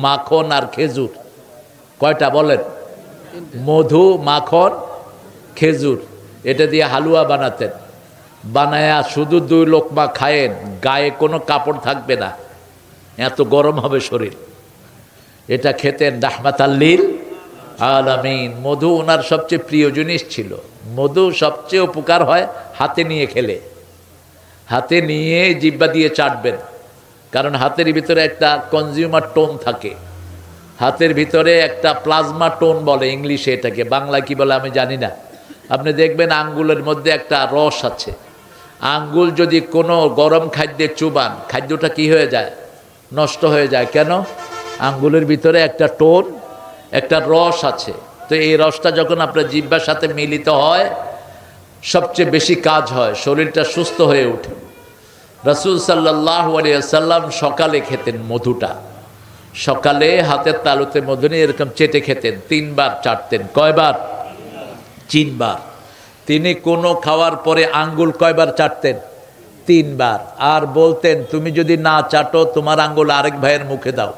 মাখন আর খেজুর। কয়টা বলেন? মধু, মাখন, খেজুর। এটা দিয়ে হালুয়া বানাতেন। বানায়া শুধু 2 লোকমা খায়েন, গায়ে কোনো কাপড় থাকবে না, এত গরম হবে শরীর। এটা খেতেন রাহমাতাল লিল আলামিন। মধু ওনার সবচেয়ে প্রিয় জিনিস ছিল। মধু সবচেয়ে উপকার হয় হাতে নিয়ে খেলে। হাতে নিয়ে জিহ্বা দিয়ে চাটবেন, কারণ হাতের ভিতরে একটা কনজিউমার টোন থাকে। হাতের ভিতরে একটা প্লাজমা টোন বলে ইংলিশে, এটাকে বাংলায় কি বলে আমি জানি না। আপনি দেখবেন আঙ্গুলের মধ্যে একটা রস আছে। আঙ্গুল যদি কোনো গরম খাদ্যে চুবান, খাদ্যটা কি হয়ে যায়? নষ্ট হয়ে যায়। কেন? আঙ্গুলের ভিতরে একটা টোন, একটা রস আছে। তো এই রসটা যখন আপনার জিহ্বার সাথে মিলিত হয়, সবচেয়ে বেশি কাজ হয়, শরীরটা সুস্থ হয়ে ওঠে। রাসূল সাল্লাল্লাহু আলাইহি ওয়াসাল্লাম সকালে খেতেন মধুটা। সকালে হাতের তালুতে মধু নিয়ে এরকম চেটে খেতেন, 3 বার চাটতেন। কয়বার? 3 বার। তিনি কোনো খাওয়ার পরে আঙ্গুল কয়বার চাটতেন? 3 বার। আর বলতেন, তুমি যদি না চাটো তোমার আঙ্গুল আরেক ভাইয়ের মুখে দাও,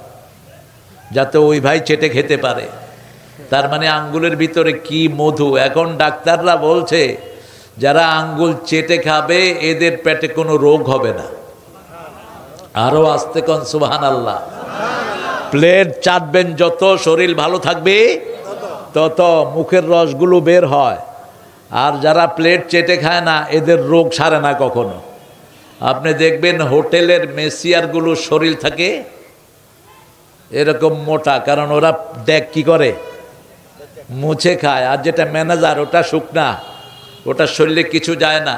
যাতে ওই ভাই চেটে খেতে পারে। তার মানে আঙ্গুলের ভিতরে কি মধু! এখন ডাক্তাররা বলছে যারা আঙ্গুল চেটে খাবে এদের পেটে কোনো রোগ হবে না। আরো আস্তে কোন সুবহানাল্লাহ। প্লেট চাটবেন যত, শরীর ভালো থাকবে তত, মুখের রসগুলো বের হয়। আর যারা প্লেট চেটে খায় না এদের রোগ সারে না কখনো। আপনি দেখবেন হোটেলের মেসিয়ারগুলো শরীর থাকে এরকম মোটা, কারণ ওরা দেখ কি করে, মুছে খায়। আর যেটা ম্যানেজার ওটা শুকনা, ওটা শরীরে কিছু যায় না।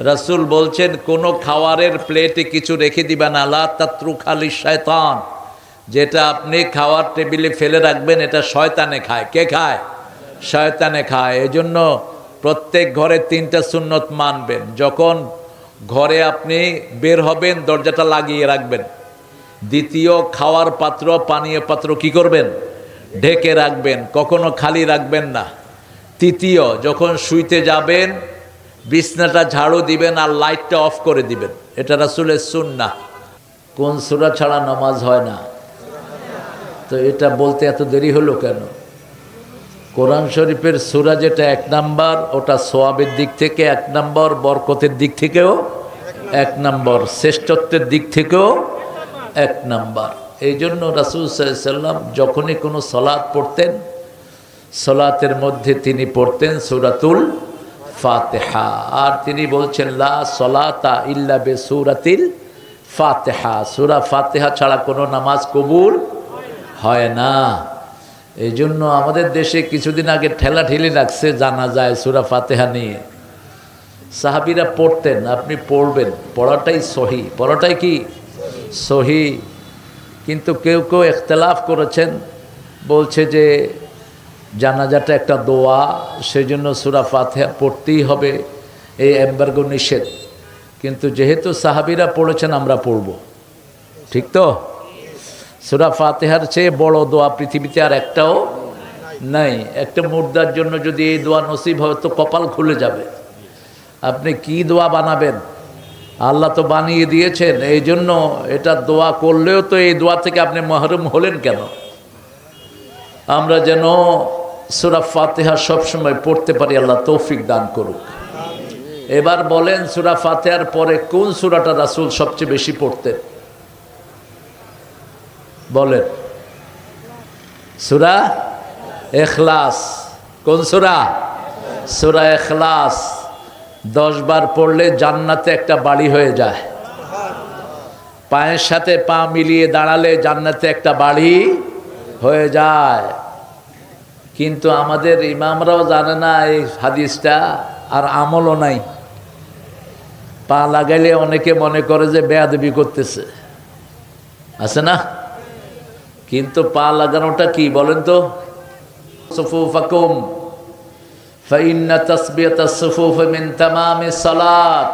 রাসূল বলছেন কোনো খাওয়ারের প্লেটে কিছু রেখে দিবা না, লা তাতরুকা লিশ-শায়তান। যেটা আপনি খাওয়ার টেবিলে ফেলে রাখবেন এটা শয়তানে খায়। কে খায়? শয়তানে খায়। এজন্য প্রত্যেক ঘরে 3টা সুন্নত মানবেন। যখন ঘরে আপনি বের হবেন দরজাটা লাগিয়ে রাখবেন। দ্বিতীয়, খাওয়ার পাত্র, পানীয় পাত্র কি করবেন? ঢেকে রাখবেন, কখনো খালি রাখবেন না। তৃতীয়, যখন শুইতে যাবেন বিছনাটা ঝাড়ু দিবেন আর লাইটটা অফ করে দিবেন। এটা রাসূলের সুন্নাহ। কোন সূরা ছাড়া নামাজ হয় না? তো এটা বলতে এত দেরি হলো কেন? কোরআন শরীফের সূরা যেটা 1 নাম্বার, ওটা সওয়াবের দিক থেকে 1 নাম্বার, বরকতের দিক থেকেও 1 নাম্বার, শ্রেষ্ঠত্বের দিক থেকেও 1 নাম্বার। এই জন্য রাসূল সাল্লাল্লাহু আলাইহি ওয়াসাল্লাম যখনই কোনো সালাত পড়তেন, সালাতের মধ্যে তিনি পড়তেন সূরাতুল ফাতিহা। আর তিনি বলছেন লা সলাতা ইল্লা বিসূরাতিল ফাতিহা। সূরা ফাতিহা ছাড়া কোনো নামাজ কবুল হয় না। এই জন্য আমাদের দেশে কিছুদিন আগে ঠেলাঠেলি লাগছে জানা যায় সূরা ফাতিহা নিয়ে। সাহাবীরা পড়তেন, আপনি পড়বেন, পড়াটাই সহি। পড়াটাই কি সহি। কিন্তু কেউ কেউ ইখতিলাফ করেছেন, বলছে যে জানাজাটা একটা দোয়া, সেই জন্য সূরা ফাতিহা পড়তেই হবে, এই এমবার্গো নিষেধ। কিন্তু যেহেতু সাহাবীরা পড়েছেন আমরা পড়ব, ঠিক তো? সূরা ফাতিহার চেয়ে বড় দোয়া পৃথিবীতে আর একটাও নাই। একটা মুর্দার জন্য যদি এই দোয়া নসিব হয় তো কপাল খুলে যাবে। আপনি কি দোয়া বানাবেন? আল্লাহ তো বানিয়ে দিয়েছেন। এই জন্য এটা দোয়া করলেও তো এই দোয়া থেকে আপনি মাহরুম হলেন কেন? আমরা যেন সূরা ফাতিহা সবসময় পড়তে পারি, আল্লাহ তৌফিক দান করুক। এবার বলেন, সূরা ফাতিহার পরে কোন সূরাটা রাসূল সবচেয়ে বেশি পড়তেন? বলেন। সূরা ইখলাস। কোন সূরা? সূরা ইখলাস 10 বার পড়লে জান্নাতে একটা বাড়ি হয়ে যায়। পায়ের সাথে পা মিলিয়ে দাঁড়ালে জান্নাতে একটা বাড়ি হয়ে যায়। কিন্তু আমাদের ইমামরাও জানে না এই হাদিসটা, আর আমলও নাই। পা লাগাইলে অনেকে মনে করে যে বেয়াদবি করতেছে, আছে না? কিন্তু পা লাগানোটা কি বলেন তো? সুফুফাকুম ফাইন্না তাসবিয়াতাস সুফুফ মিন তামামিস সালাত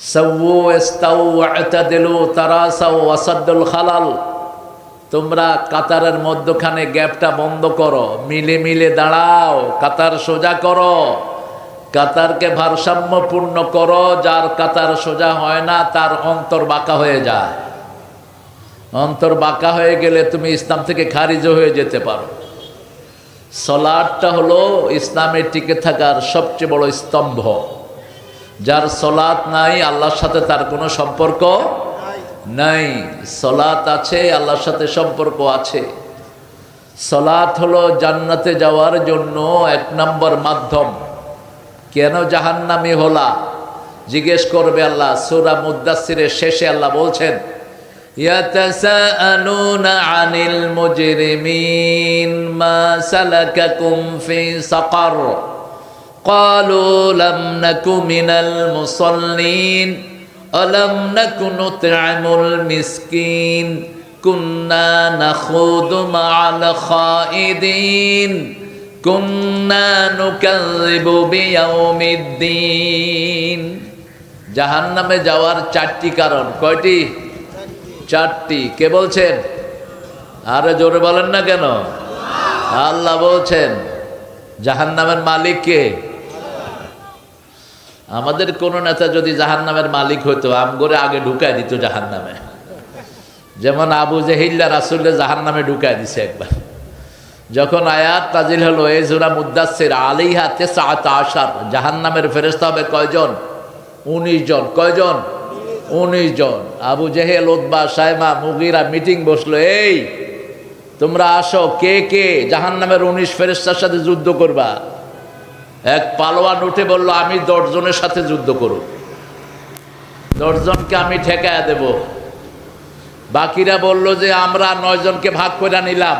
সাওয়ু ইস্তাউ ওয়া'তাদিলু তারাসাউ ওয়াসাদ্দুল খালাল। তোমরা কাতারের মধ্যখানে গ্যাপটা বন্ধ করো, মিলে মিলে দাঁড়াও, কাতার সোজা করো, কাতারকে ভারসাম্যপূর্ণ করো। যার কাতার সোজা হয় না তার অন্তর বাঁকা হয়ে যায়। অন্তর বাঁকা হয়ে গেলে তুমি ইসলাম থেকে খারিজ হয়ে যেতে পারো। সলাৎটা হলো ইসলামের টিকে থাকার সবচেয়ে বড় স্তম্ভ। যার সলাৎ নাই আল্লাহর সাথে তার কোনো সম্পর্ক নাই। সলাৎ আছে, আল্লাহর সাথে সম্পর্ক আছে। সলাৎ হলো জান্নাতে যাওয়ার জন্য 1 নম্বর মাধ্যম। কেন জাহান্নামী হলা জিজ্ঞেস করবে আল্লাহ। সূরা মুদ্দাসসিরের শেষে আল্লাহ বলছেন, ইয়াতাসাআলুনা আনিল মুজরিমিন মা সালাকাকুম ফি সাকার ক্বালু লাম নাকু মিনাল মুসাল্লিন আলাম নাকু নুত'আমুল মিসকিন কুন্না নাখুদু মা'আল খাইদিন কুন্না নুকাযযিবু বিয়াউমিদ্দিন। জাহান্নামে যাওয়ার 4টি কারণ। কয়টি? 4টি। কে বলছেন? আরে জোরে বলেন না কেন? আল্লাহ বলছেন। জাহান্নামের মালিক কে? আমাদের কোন নেতা যদি জাহান্নামের মালিক হইতো আমগরে আগে ঢুকায় দিত জাহান্নামে। যেমন আবু জেহিল্লা রাসূলকে জাহান্নামে ঢুকায় দিছে একবার। যখন আয়াত নাজিল হলো এই সূরা মুদ্দাসসির আলাইহা 19 জাহান্নামের ফেরেশতা হবে কয়জন? 19 জন। কয়জন? 19 জন। Abu Jahl, Utba, Shaiba, Mughira meeting বসলো, এই তোমরা আসো, কে কে জাহান্নামের 19 ফেরেশতার সাথে যুদ্ধ করবা? এক পালোয়ান উঠে বলল, আমি 10 জনের সাথে যুদ্ধ করব, 10 জনকে আমি ঠেকায়া দেব। বাকিরা বলল যে আমরা 9 জনকে ভাগ করে নিলাম,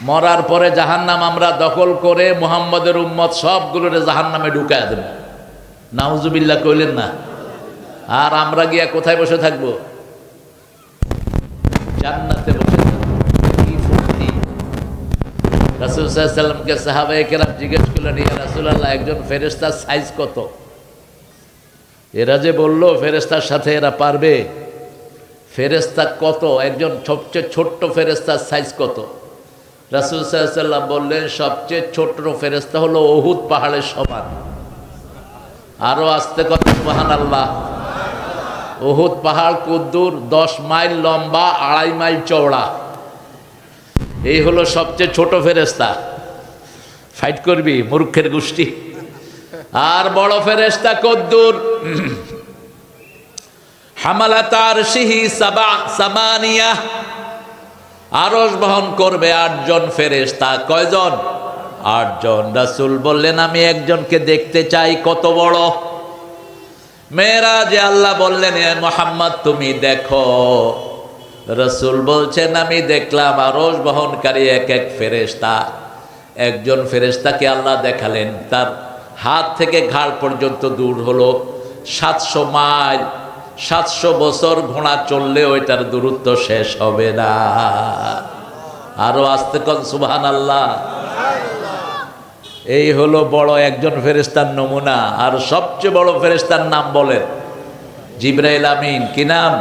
মরার পরে জাহান্নাম আমরা দখল করে মুহাম্মদের উম্মত সবগুলোরে জাহান্নামে ঢুকায়া দেব। নাউজুবিল্লাহ কইলেন না? আর আমরা গিয়া কোথায় বসে থাকবো? জান্নাতে বসে থাকবো। কি ফুর্তি! রাসূল সাল্লাল্লাহু আলাইহি ওয়াসাল্লামকে সাহাবায়ে কেরাম জিজ্ঞেস করলেন, ইয়া রাসূলুল্লাহ, একজন ফেরেশতার সাইজ কত? এরা যে বলল ফেরেশতার সাথে এরা পারবে। ফেরেশতা কত? একজন সবচেয়ে ছোট্ট ফেরেশতার সাইজ কত? রাসূল সাল্লাল্লাহু আলাইহি ওয়াসাল্লাম বললেন, সবচেয়ে ছোট ফেরেশতা হলো উহুদ পাহাড়ের সমান। আরো আস্তে কত সুবহানাল্লাহ। উহুদ পাহাড় কদ্দুর? 10 মাইল লম্বা, 2.5 মাইল চওড়া। এই হলো সবচেয়ে ছোট ফেরেশতা। ফাইট করবি মূর্খের গোষ্ঠী। আর বড় ফেরেশতা কদ্দুর? হামালাত আরশিহি সামানিয়া, আরশ বহন করবে 8 জন ফেরেশতা। কয়জন? 8 জন। রাসূল বললেন, আমি একজনকে দেখতে চাই। কত বড়? মেরাজে আল্লাহ বললেন, এ মুহাম্মদ তুমি দেখো। রাসূল বলছেন, আমি দেখলাম আরশ বহনকারী এক ফেরেশতা। একজন ফেরেশতাকে আল্লাহ দেখালেন, তার হাত থেকে ঘাড় পর্যন্ত দূর হলো 700 মাইল। 700 বছর ঘোড়া চললে ওইটার দূরত্ব শেষ হবে না। আরো আস্তে কন সুবহানাল্লাহ। এই হলো বড় একজন ফেরেশতার নমুনা। আর সবচেয়ে বড় ফেরেশতার নাম বলেন? জিবরাইল আমিন। কি নাম?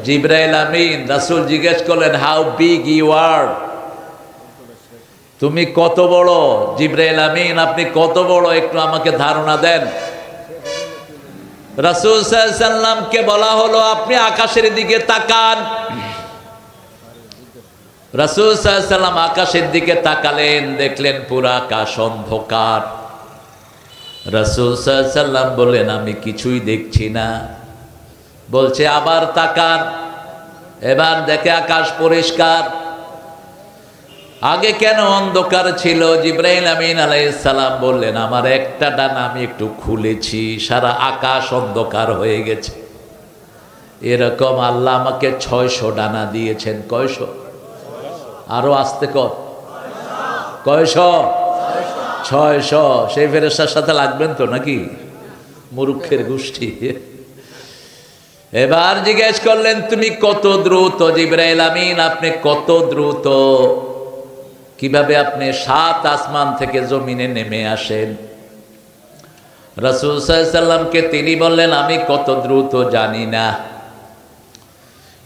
জিবরাইল আমিন। রাসূল জিজ্ঞেস করলেন, হাউ বিগ ইউ আর? তুমি কত বড়? জিবরাইল আমিন, আপনি কত বড় একটু আমাকে ধারণা দেন। রাসূল সাল্লাল্লাহু আলাইহি ওয়াসাল্লামকে বলা হলো, আপনি আকাশের দিকে তাকান। রাসূল সাল্লাল্লাহু আলাইহি ওয়াসাল্লাম আকাশের দিকে তাকালেন, দেখলেন পুরো আকাশ অন্ধকার। রাসূল সাল্লাল্লাহু আলাইহি ওয়াসাল্লাম বললেন, আমি কিছুই দেখছি না। বলছে, আবার তাকান। এবার দেখে আকাশ পরিষ্কার। আগে কেন অন্ধকার ছিল? জিবরাইল আমিন আলাইহিস সালাম বললেন, আমার একটা ডানা আমি একটু খুলেছি, সারা আকাশ অন্ধকার হয়ে গেছে। এরকম আল্লাহ আমাকে 600 ডানা দিয়েছেন। কয়শো? আরো আস্তে কর। কয়শো? 600। সেই ফেরেশতার সাথে লাগবেন তো নাকি? মূর্খের গোষ্ঠী। এবার জিজ্ঞেস করলেন, তুমি কত দ্রুত? জিবরাইল আমিন, আপনি কত দ্রুত? কিভাবে আপনি 7 আসমান থেকে জমিনে নেমে আসেন? রাসূল সাল্লাল্লাহু আলাইহি ওয়াসাল্লামকে তিনি বললেন, আমি কত দ্রুত জানি না।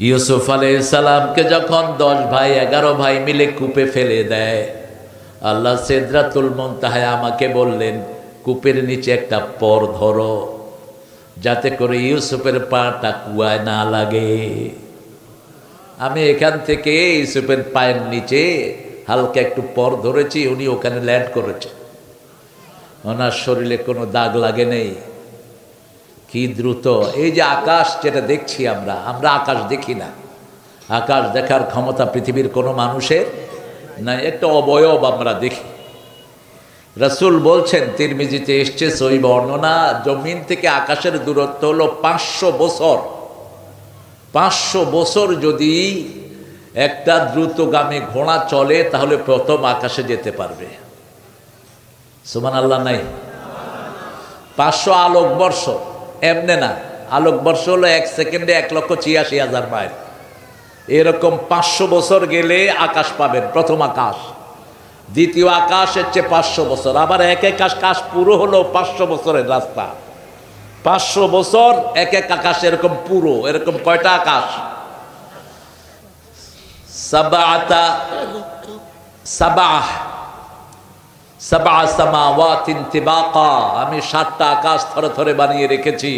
ইউসুফ আলাইহিস সালামকে যখন 10 ভাই 11 ভাই মিলে কূপে ফেলে দেয়, আল্লাহ সিদরাতুল মুনতাহায় আমাকে বললেন, কূপের নিচে একটা পর ধরো, যাতে করে ইউসুফের পাটা কুয়ায় না লাগে। আমি এখান থেকে ইউসুফের পায়ের নিচে হালকা একটু পর ধরেছি, উনি ওখানে ল্যান্ড করেছে, ওনার শরীরে কোনো দাগ লাগে নেই। কি দ্রুত! এই যে আকাশ যেটা দেখছি আমরা আকাশ দেখি না। আকাশ দেখার ক্ষমতা পৃথিবীর কোনো মানুষের নাই, একটা অবয়ব আমরা দেখি। রাসূল বলছেন, তিরমিজিতে এসছে সহিহ বর্ণনা, জমিন থেকে আকাশের দূরত্ব হলো 500 বছর। 500 বছর যদি একটা দ্রুতগামী ঘোড়া চলে তাহলে প্রথম আকাশে যেতে পারবে। সুবহানাল্লাহ নাই? 500 আলোকবর্ষ এমনে না, আলোকবর্ষ হলো 1 সেকেন্ডে 1,86,000 মাইল। এরকম 500 বছর গেলে আকাশ পাবেন, প্রথম আকাশ। দ্বিতীয় আকাশ হচ্ছে 500 বছর, আবার এক আকাশ পুরো হলো 500 বছরের রাস্তা। 500 বছর এক আকাশ এরকম পুরো, এরকম কয়টা আকাশ? সাবআ সামাওয়াতিন তিবাকা, আমি 7টা আকাশ থরে থরে বানিয়ে রেখেছি।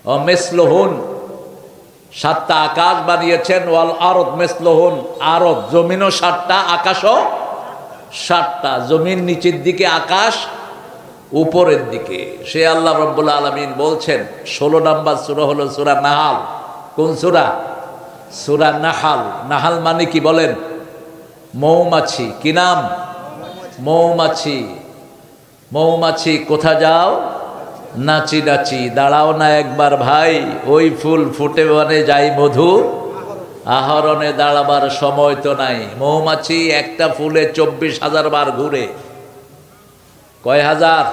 ও মিসলুহুন, 7টা আকাশ বানিয়েছেন। ওয়াল আরদ মিসলুহুন, আরদ জমিনও 7টা, আকাশও 7টা। জমিন নিচের দিকে, আকাশ উপরের দিকে। সে আল্লাহ রাব্বুল আলামিন বলছেন, 16 নম্বর সূরা হলো সূরা নাহাল। কোন সূরা? সূরা নাহাল। নাহাল মানে কি বলেন? মৌমাছি। কি নাম? মৌমাছি। মৌমাছি কোথা যাও? নাচি নাচি। দাঁড়াও না একবার ভাই, ওই ফুল ফুটে বনে যাই মধু আহরণে, দাঁড়াবার সময় তো নাই। মৌমাছি একটা ফুলে 24,000 বার ঘুরে। কয় হাজার?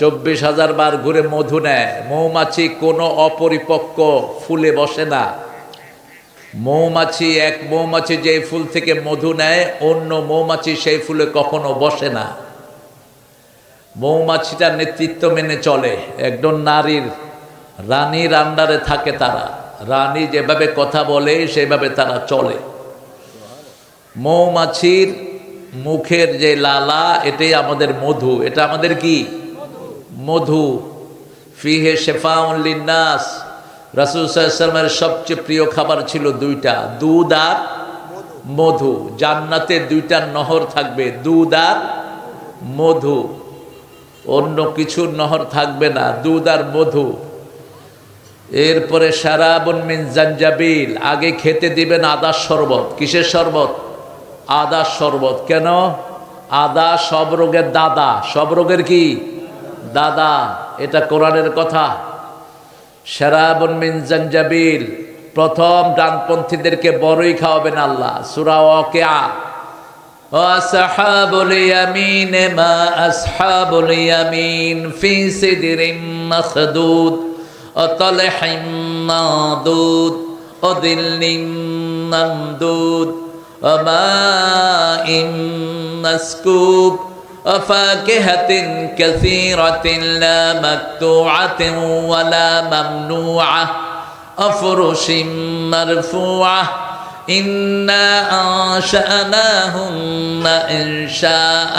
24,000 বার ঘুরে মধু নেয়। মৌমাছি কোনো অপরিপক্ক ফুলে বসে না। মৌমাছি, এক মৌমাছি যে ফুল থেকে মধু নেয়, অন্য মৌমাছি সেই ফুলে কখনো বসে না। মৌমাছিটা নেতৃত্ব মেনে চলে, একজন নারীর, রানীর আন্ডারে থাকে তারা। রানী যেভাবে কথা বলে সেভাবে তারা চলে। মৌমাছির মুখের যে লালা, এটাই আমাদের মধু। এটা আমাদের কি? মধু। ফিহে শিফাউন লিন্নাস। রাসূল সাল্লাল্লাহু আলাইহি ওয়াসাল্লামের সবচেয়ে প্রিয় খাবার ছিল 2টা, দুধ আর মধু। জান্নাতে 2টা নহর থাকবে, দুধ আর মধু। অন্য কিছুর নহর থাকবে না, দুধ আর মধু। এরপরে শারাবুন মিন জানজাবিল, আগে খেতে দিবেন আদার শরবত। কিসের শরবত? আদার শরবত। কেন? আদা সব রোগের দাদা। সব রোগের কি দাদা? এটা কোরআনের কথা। শারাবুন মিন জানজাবিল। প্রথম ডানপন্থীদেরকে বড়ই খাওয়াবেন আল্লাহ। সূরা ওয়াকিয়া। আসহাবুল ইয়ামিন মা আসহাবুল ইয়ামিন ফি সিদরিম মাখদুদ ওয়া তালহিম মাদুদ ওয়া দিল্লিম মামদুদ ওয়া মাইম মাসকুব ওয়া ফাকিহাতিন কাসীরাতিন লা মাকতুআতিন ওয়া লা মামনুআ ওয়া ফুরুশিম মারফুআ إنا أنشأناهن إنشاء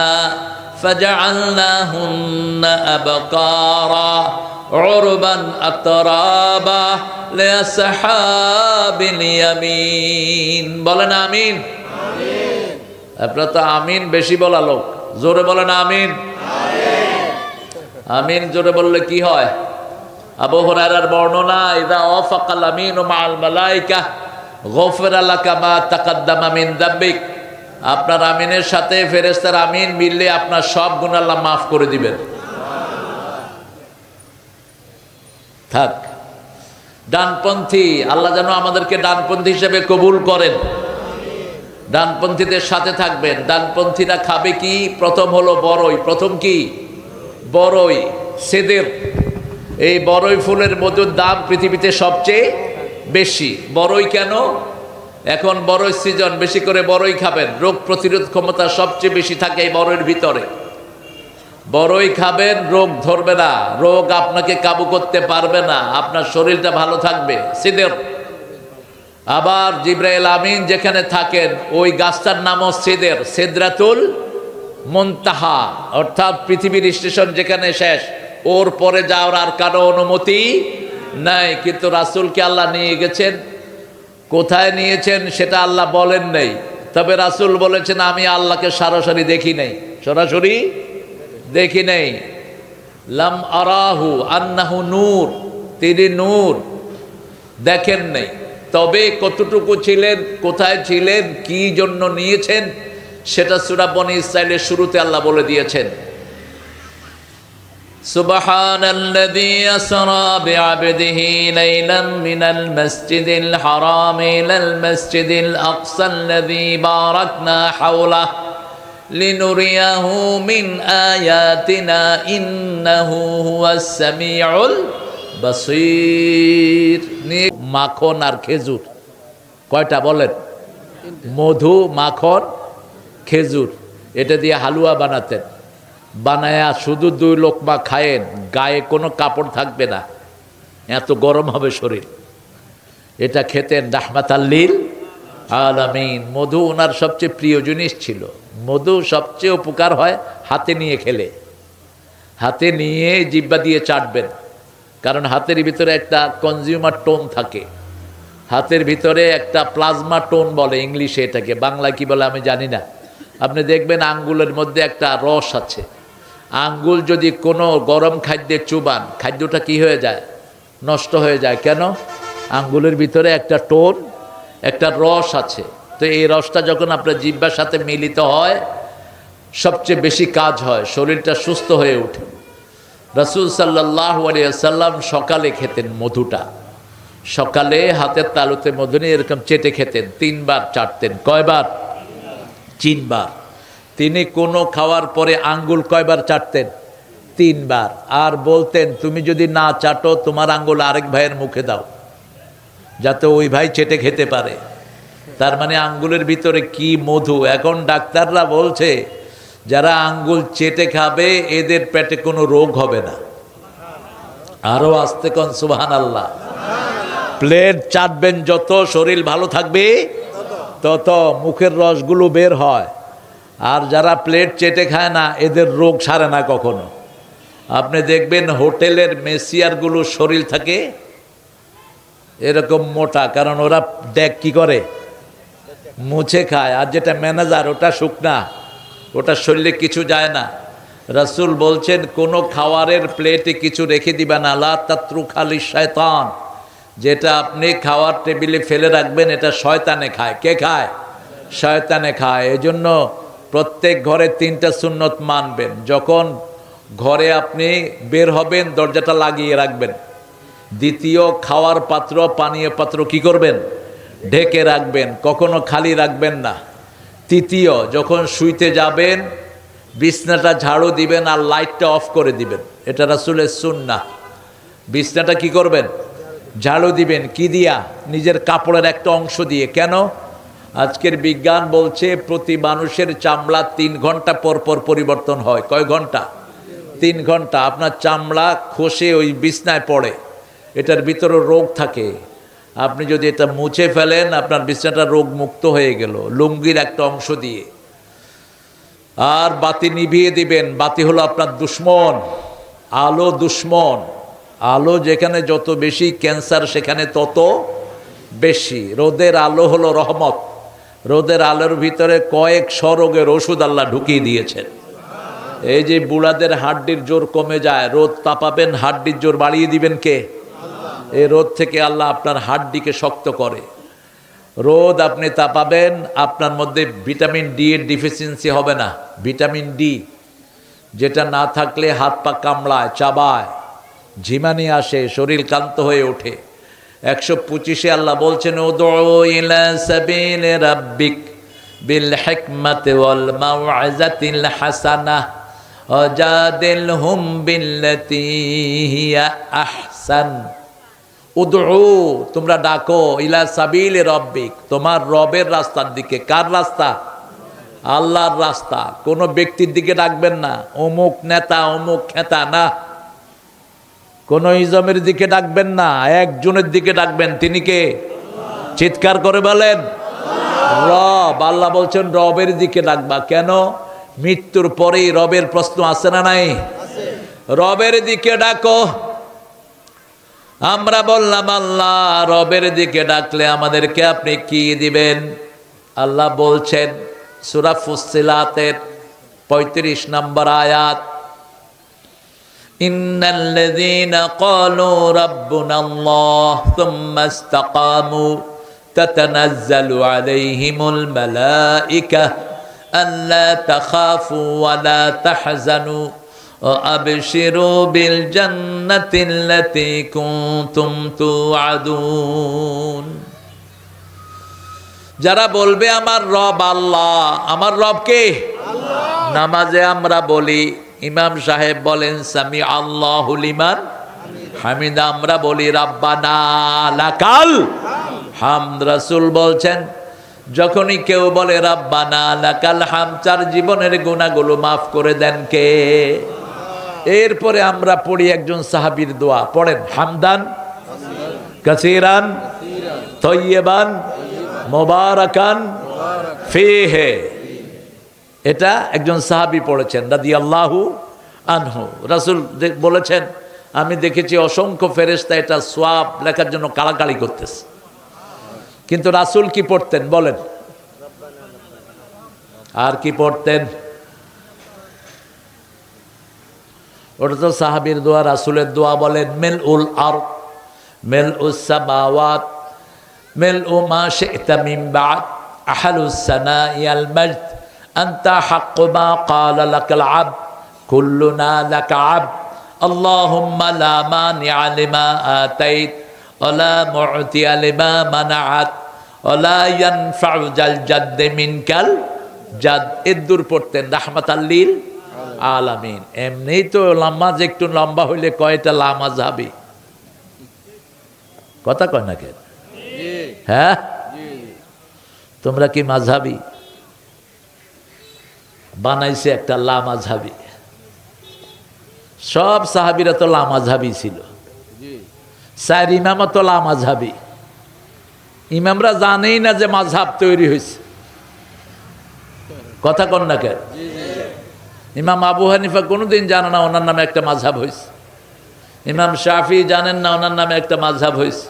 فجعلناهن أبكارا عربا أترابا لأصحاب اليمين বলেন আমিন। আপনারা তো আমিন বেশি বলা লোক, জোরে বলেন আমিন। আমিন জোরে বললে কি হয়? আবু হুরায়রার বর্ণনা, ইযা ওয়াফাকাল আমিনু মাআল মালায়েকা গফিরা লাকা মা তাকাদ্দামা মিন যামবিক। আপনার আমিনের সাথে ফেরেশতার আমিন মিললে আপনার সব গুনাহ আল্লাহ মাফ করে দিবেন। থাক ডানপন্থী, আল্লাহ যেন আমাদেরকে ডানপন্থী হিসেবে কবুল করেন। ডানপন্থীদের সাথে থাকবেন। ডানপন্থীরা খাবে কি? প্রথম হলো বড়ই। প্রথম কি? বড়ই, সেদের। এই বড়ই ফুলের মধুর দাম পৃথিবীতে সবচেয়ে বেশি। বড়ই কেন? এখন বড়ই সিজন, বেশি করে বড়ই খাবেন। রোগ প্রতিরোধ ক্ষমতা সবচেয়ে বেশি থাকে এই বড়ইয়ের ভিতরে। বড়ই খাবেন, রোগ ধরবে না, রোগ আপনাকে কাবু করতে পারবে না, আপনার শরীরটা ভালো থাকবে। সিদের। আবার জিবরাইল আমিন যেখানে থাকেন ওই গাছটার নামও সিদের, সিদরাতুল মুনতাহা, অর্থাৎ পৃথিবীর স্টেশন যেখানে শেষ, ওর পরে যাওয়ার আর কারো অনুমতি নাই। কিন্তু রাসূলকে আল্লাহ নিয়ে গেছেন কোথায় নিয়েছেন সেটা আল্লাহ বলেন নাই, তবে রাসূল বলেছেন আমি আল্লাহকে সরাসরি দেখি নাই, সরাসরি দেখি নাই। লাম আরাহু আন্নাহু নূর, তিনি নূর দেখেন নাই, তবে কতটুকু ছিলেন, কোথায় ছিলেন, কি জন্য নিয়েছেন সেটা সূরা বনী ইসরাঈলের শুরুতে আল্লাহ বলে দিয়েছেন। সুবহানাল্লাযী আসরা বিআবদিহি লাইলাম মিনাল মাসজিদিল হারাম ইলাল মাসজিদিল আকসাল্লাযী বারাকনা হাওলাহু লিনুরিয়াহু মিন আয়াতিনা ইন্নাহু হুয়াস সামিউল বাসীর। মাখন আর খেজুর কয়টা বলেন? মধু, মাখন, খেজুর, এটা দিয়ে হালুয়া বানাতেন। বানায়া শুধু 2 লোকমা খায়েন, গায়ে কোনো কাপড় থাকবে না, এত গরম হবে শরীর। এটা খেতেন রাহমাতাল লিল আলামিন। মধু ওনার সবচেয়ে প্রিয় জিনিস ছিল। মধু সবচেয়ে উপকার হয় হাতে নিয়ে খেলে, হাতে নিয়ে জিহ্বা দিয়ে চাটবেন, কারণ হাতের ভিতরে একটা কনজিউমার টোন থাকে, হাতের ভিতরে একটা প্লাজমা টোন বলে ইংলিশে, এটাকে বাংলায় কি বলে আমি জানি না। আপনি দেখবেন আঙ্গুলের মধ্যে একটা রস আছে, আঙ্গুল যদি কোনো গরম খাদ্যে চুবান, খাদ্যটা কি হয়ে যায়? নষ্ট হয়ে যায়। কেন? আঙ্গুলের ভিতরে একটা টোন, একটা রস আছে। তো এই রসটা যখন আপনার জিহ্বার সাথে মিলিত হয় সবচেয়ে বেশি কাজ হয়, শরীরটা সুস্থ হয়ে ওঠে। রাসূল সাল্লাল্লাহু আলাইহি ওয়াসাল্লাম সকালে খেতেন মধুটা, সকালে হাতের তালুতে মধু নিয়ে এরকম চেটে খেতেন, 3 বার চাটতেন। কয়বার? 3 বার। তিনি কোনো খাওয়ার পরে আঙ্গুল কয়বার চাটতেন? 3 বার। আর বলতেন তুমি যদি না চাটো তোমার আঙ্গুল আরেক ভাইয়ের মুখে দাও, যাতে ওই ভাই চেটে খেতে পারে। তার মানে আঙ্গুলের ভিতরে কি মধু। এখন ডাক্তাররা বলছে যারা আঙ্গুল চেটে খাবে এদের পেটে কোনো রোগ হবে না। আরো আস্তে কোন সুবহানাল্লাহ। প্লেট চাটবেন যত শরীর ভালো থাকবে তত মুখের রসগুলো বের হয়। আর যারা প্লেট চেটে খায় না এদের রোগ সারে না কখনো। আপনি দেখবেন হোটেলের মেসিয়ারগুলো শরীর থাকে এরকম মোটা, কারণ ওরা দেখ কি করে, মুছে খায়। আর যেটা ম্যানেজার ওটা শুকনা, ওটা শরীরে কিছু যায় না। রাসূল বলছেন কোনো খাওয়ারের প্লেটে কিছু রেখে দিবা না, লা তাত্রু খালি শয়তান, যেটা আপনি খাওয়ার টেবিলে ফেলে রাখবেন এটা শয়তানে খায়। কে খায়? শয়তানে খায়। এজন্য প্রত্যেক ঘরে 3টা সুন্নত মানবেন। যখন ঘরে আপনি বের হবেন দরজাটা লাগিয়ে রাখবেন। দ্বিতীয়, খাওয়ার পাত্র, পানীয় পাত্র কি করবেন? ঢেকে রাখবেন, কখনো খালি রাখবেন না। তৃতীয়, যখন শুইতে যাবেন বিছনাটা ঝাড়ু দিবেন আর লাইটটা অফ করে দিবেন, এটা রাসূলের সুন্নাহ। বিছনাটা কি করবেন? ঝাড়ু দিবেন। কি দিয়া? নিজের কাপড়ের একটা অংশ দিয়ে। কেন? আজকের বিজ্ঞান বলছে প্রতি মানুষের চামড়া 3 ঘন্টা পর পর পরিবর্তন হয়। কয় ঘন্টা? 3 ঘন্টা। আপনার চামড়া খসে ওই বিছনায় পড়ে, এটার ভিতরে রোগ থাকে। আপনি যদি এটা মুছে ফেলেন আপনার বিছনাটা রোগ মুক্ত হয়ে গেল, লুঙ্গির একটা অংশ দিয়ে। আর বাতি নিভিয়ে দিবেন। বাতি হলো আপনার দুশ্মন, আলো দুশ্মন। আলো যেখানে যত বেশি ক্যান্সার সেখানে তত বেশি। রোদের আলো হলো রহমত। রোদের আলোর ভিতরে কয়েকশো রোগের ওষুধ আল্লাহ ঢুকিয়ে দিয়েছেন। এই যে বুড়াদের হাড্ডির জোর কমে যায়, রোদ তাপাবেন হাড্ডির জোর বাড়িয়ে দিবেন কে? এই রোদ থেকে আল্লাহ আপনার হাড্ডিকে শক্ত করে। রোদ আপনি তাপাবেন, আপনার মধ্যে ভিটামিন ডি এর ডিফিসিয়েন্সি হবে না। ভিটামিন ডি যেটা না থাকলে হাত পা কামড়ায়, চাবায়, ঝিমানি আসে, শরীর ক্লান্ত হয়ে ওঠে। 125-এ আল্লাহ বলছেন উদউ ইলা সাবিলি রাব্বিক বিল হিকমাতি ওয়াল মাউইযাতিল হাসানাহ ওয়াজাদিলহুম বিল্লাতী হিয়া আহসান। উদউ, তোমরা ডাকো, ইলা সাবিলি রাব্বিক, তোমার রবের রাস্তার দিকে। কার রাস্তা? আল্লাহর রাস্তা। কোনো ব্যক্তির দিকে ডাকবেন না, অমুক নেতা অমুক খেতা না। কোন ইজমের দিকে ডাকবেন না, একজনের দিকে ডাকবেন। তিনি কে? চিৎকার করে বলেন রব। আল্লাহ বলছেন রবের দিকে ডাকবা। কেন? মৃত্যুর পরেই রবের প্রশ্ন আছে না নাই? রবের দিকে ডাকো। আমরা বললাম আল্লাহ রবের দিকে ডাকলে আমাদেরকে আপনি কি দিবেন? আল্লাহ বলছেন সূরা ফুসসিলাতের ৩৫ নম্বর আয়াত, ইন্নাল্লাযীনা ক্বালু রাব্বুনাল্লাহ সুম্মা ইসতাকামু তাতানাজ্জালু আলাইহিমুল মালায়েকা আল্লা তাখাফু ওয়া লা তাহজানু وأبشروا بالجنة التي كنتم توعدون। যারা বলবে আমার রব আল্লাহ, আমার রব কে? আল্লাহ। নামাজে আমরা বলি, ইমাম সাহেব বলেন সামি আল্লাহু লিমান হামিদা, আমরা বলি রাব্বানা লাকাল হামদ। রাসূল বলছেন যখনই কেউ বলে রাব্বানা লাকাল হামদ, তার জীবনের গুনাহগুলো মাফ করে দেন কে? এরপরে আমরা পড়ি একজন সাহাবীর দোয়া, পড়েন হামদান কাসীরান তাইয়্যিবান মুবারাকান ফীহি। এটা একজন সাহাবী পড়েছেন রাদিয়াল্লাহু আনহু। রাসূল বলেছেন আমি দেখেছি অসংখ্য ফেরেশতা এটা সওয়াব লেখার জন্য কাড়াকাড়ি করতেছে, কিন্তু রাসূল কি পড়তেন বলেন? আর কি পড়তেন? ওটা তো সাহাবীর দোয়া, রাসূলের দোয়া। বলেন মিলউল আরদ মিলউস সামাওয়াত মিলউ মা শি'তা মিন বা'দ আহলুস সানাই আল majd আনতা হাক্কু মা ক্বালা লাকাল আবদ কুল্লুনা লাকা আবদ আল্লাহুম্মা লা মানিআ লিমা আতাইত ওয়া লা মু'তিয়া লিমা মানাআত ওয়া লা ইয়ানফা'ু জাল জাদ্দ মিনকাল জাদ। এদুর পড়তেন রাহমাতাল লিল আলামিন। এমনি তো নামাজ একটু লম্বা হইলে কয়টা লামাযহাবি কথা কয় না কেন? হ্যাঁ, তোমরা কি মাযহাবি? বানাইছে একটা লামাযহাবি। সব সাহাবীরা তো লামাযহাবি ছিল, চার ইমামও তো লামাযহাবি। ইমামরা জানেই না যে মাযহাব তৈরি হয়েছে, কথা কন না কেন? ইমাম আবু হানিফা কোনোদিন জানে না ওনার নামে একটা মাযহাব হয়েছে। ইমাম শাফি জানেন না ওনার নামে একটা মাযহাব হয়েছে।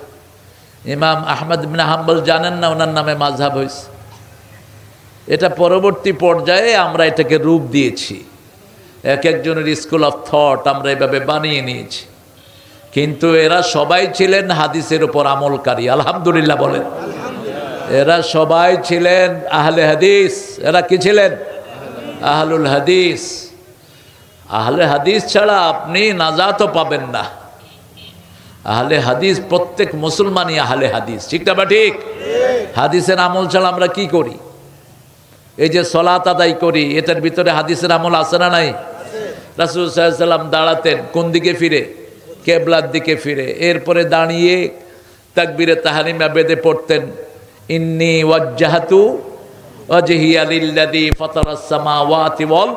ইমাম আহমদ বিন হাম্বল জানেন না ওনার নামে মাযহাব হয়েছে। এটা পরবর্তী পর্যায়ে আমরা এটাকে রূপ দিয়েছি, এক একজনের স্কুল অফ থট আমরা এভাবে বানিয়ে নিয়েছি। কিন্তু এরা সবাই ছিলেন হাদিসের উপর আমলকারী, আলহামদুলিল্লাহ বলেন। এরা সবাই ছিলেন আহলে হাদিস। এরা কি ছিলেন? আহলুল হাদিস। আহলে হাদিস ছাড়া আপনি নাজাতও পাবেন না। আহলে হাদিস, প্রত্যেক মুসলমানই আহলে হাদিস, ঠিক না বা ঠিক? হাদিসের আমল ছাড়া আমরা কি করি? এই যে সালাত আদায় করি, এটার ভিতরে হাদিসের আমল আছে না নাই? রাসূল সাল্লাল্লাহু আলাইহি ওয়াসাল্লাম দাঁড়াতেন কোন দিকে ফিরে? কিবলার দিকে ফিরে। এরপরে দাঁড়িয়ে তাকবীরে তাহরিমা বেদে পড়তেন ইন্নী ওয়াজ্জাহতু ওয়াজহিয়া লিল্লাযী ফাতারাস সামাওয়াতি ওয়াল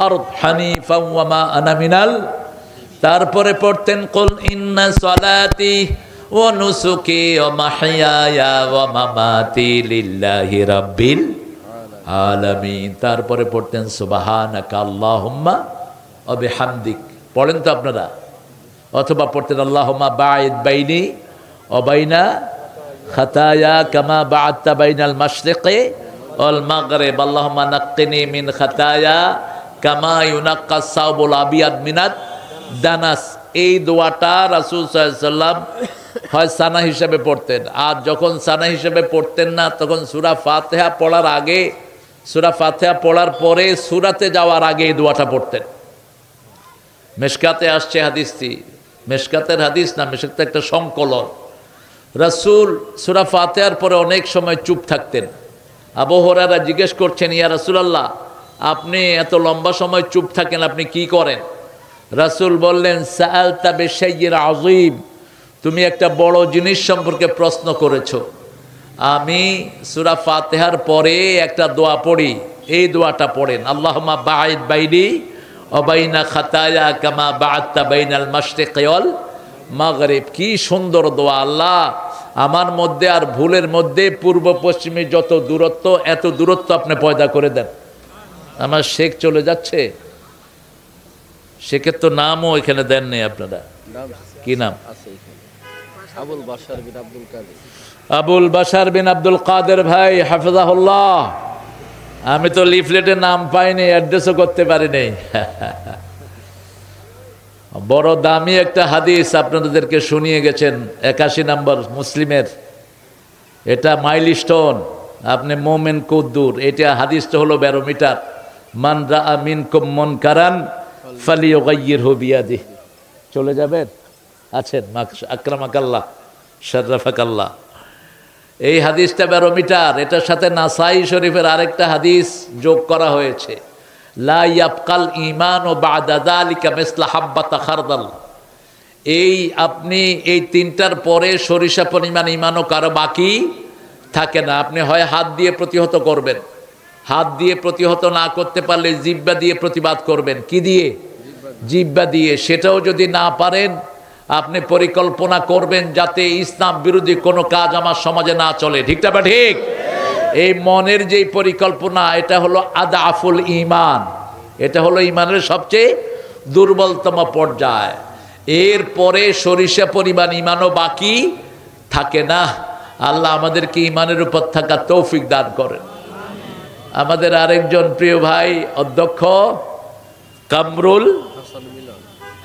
আরদ হানিফাও ওয়া মা আনা মিনাল। তারপরে পড়তেন কুল ইন্না সালাতি ওয়া নুসুকি ওয়া মাহইয়ায়া ওয়া মামাতি লিল্লাহি রাব্বিল আলামিন। তারপরে পড়তেন সুবহানাকা আল্লাহুম্মা ওয়া বিহামদিক। পড়েন তো আপনারা? অথবা পড়তেন আল্লাহুম্মা বাঈদ বাইনি ওয়া বাইনা খাতায়া কামা বা'আদতা বাইনাল মাশরিকি ওয়াল মাগরিব আল্লাহুম্মা নাক্কিনি মিন খাতায়া কামা ইউনাক্কাস সাওবুল আবিয়াদ মিনাদ দানাস। এই দোয়াটা রাসূল সাল্লাল্লাহু আলাইহি ওয়াসাল্লাম হয় সানা হিসেবে পড়তেন, আর যখন সানা হিসেবে পড়তেন না তখন সূরা ফাতিহা পড়ার আগে, সূরা ফাতিহা পড়ার পরে সূরাতে যাওয়ার আগে এই দোয়াটা পড়তেন। মেশকাতে আসছে হাদিসটি, মেশকাতের হাদিস না, মেশকাতে একটা সংকলন। রাসূল সূরা ফাতিহার পরে অনেক সময় চুপ থাকতেন। আবু হুরায়রা জিজ্ঞেস করছেন, ইয়া রাসূলুল্লাহ, আপনি এত লম্বা সময় চুপ থাকেন, আপনি কি করেন? রাসূল বললেন, সাআলতা বিশাইইন আযীম, তুমি একটা বড় জিনিস সম্পর্কে প্রশ্ন করেছো। আমি সূরা ফাতিহার পরে একটা দোয়া পড়ি, এই দোয়াটা পড়েন, আল্লাহুম্মা বাঈদ বাইনি ওয়া বাইনা খাতায়া কামা বা'আদতা বাইনাল মাশরিকি ওয়াল মাগরিব। কি সুন্দর দোয়া! আল্লাহ, আমার মধ্যে আর ভুলের মধ্যে পূর্ব পশ্চিমে যত দূরত্ব, এত দূরত্ব আপনি পয়দা করে দেন। আমার শেখ চলে যাচ্ছে, শেখের তো নামও এখানে দেননি আপনারা। কি নাম? আবুল বাশার বিন আব্দুল কাদের। আবুল বাশার বিন আব্দুল কাদের ভাই হাফেজাহুল্লাহ। আমি তো লিফলেটে নাম পাইনি, অ্যাড্রেসও করতে পারিনি। বড় দামি একটা হাদিস আপনাদেরকে শুনিয়ে গেছেন, 81 নম্বর মুসলিমের। এটা মাইলস্টোন, আপনি মোমেন কুদ্দুর। এটা হাদিসটা হলো ব্যারোমিটার। মান রাআ মিনকুম মুনকারান ফালিয়ুগাইয়িরহু বিয়াদিহি। চলে যাবেন, আছেন আকরামাকাল্লাহ শাররাফাকাল্লাহ। এই হাদিসটা ব্যারোমিটার। এটার সাথে নাসাই শরীফের আরেকটা হাদিস যোগ করা হয়েছে, লা ইয়াবকাল ঈমানু বা'দা যালিকা মিসলা হাব্বাতা খারদাল। এই আপনি এই তিনটার পরে সরিষা পরিমাণ ঈমানও কারো বাকি থাকে না। আপনি হয় হাত দিয়ে প্রতিহত করবেন, হাত দিয়ে প্রতিহত না করতে পারলে জিহ্বা দিয়ে প্রতিবাদ করবেন। কি দিয়ে? জিহ্বা দিয়ে। সেটাও যদি না পারেন, আপনি পরিকল্পনা করবেন যাতে ইসলাম বিরোধী কোনো কাজ আমার সমাজে না চলে। ঠিকটা বা ঠিক? এই মনের যেই পরিকল্পনা, এটা হলো আদাফুল ঈমান। এটা হলো ঈমানের সবচেয়ে দুর্বলতম পর্যায়। এরপরে সরিষা পরিমাণ ঈমানও বাকি থাকে না। আল্লাহ আমাদেরকে ঈমানের উপর থাকা তৌফিক দান করেন। আমাদের আরেকজন প্রিয় ভাই অধ্যক্ষ কামরুল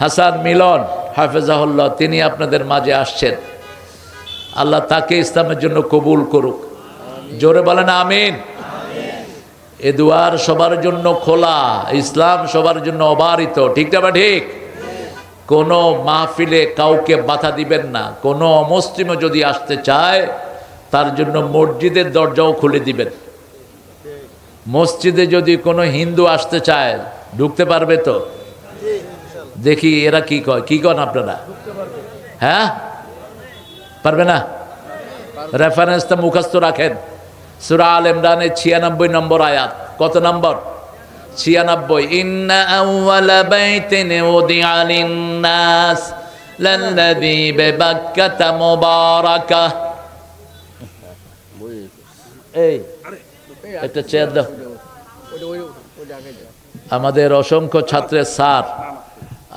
হাসান মিলন হাফেজাহুল্লাহ, তিনি আপনাদের মাঝে আসছেন। আল্লাহ তাকে ইসলামের জন্য কবুল করুক। জোরে বলেন আমিন। এ দুয়ার সবার জন্য খোলা, ইসলাম সবার জন্য অবারিত। ঠিকটা বা ঠিক? কোনো মাহফিলে কাউকে বাধা দিবেন না। কোনো অমুসলিমও যদি আসতে চায়, তার জন্য মসজিদের দরজাও খুলে দিবেন। মসজিদে যদি কোনো হিন্দু আসতে চায়, ঢুকতে পারবে তো? দেখি এরা কি কয়, কি কন আপনারা? হ্যাঁ, পারবে না? রেফারেন্সটা মুখস্থ রাখেন। সূরা আল ইমরানের 96 নম্বর আয়াত। কত নম্বর? 96। ইন্না আউওয়ালা বাইতিন উদিআ লিন-নাস লাল্লাযী বিবাক্কাতা মুবারাকা। এই একটা চেয়ার দাও। আমাদের অসংখ্য ছাত্রের স্যার,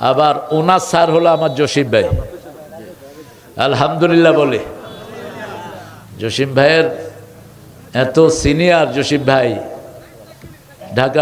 আবার ওনার স্যার হলো আমার জসিম ভাই। আলহামদুলিল্লাহ বলে। জসিম ভাইয়ের এত সিনিয়র, জসিম ভাই ঢাকা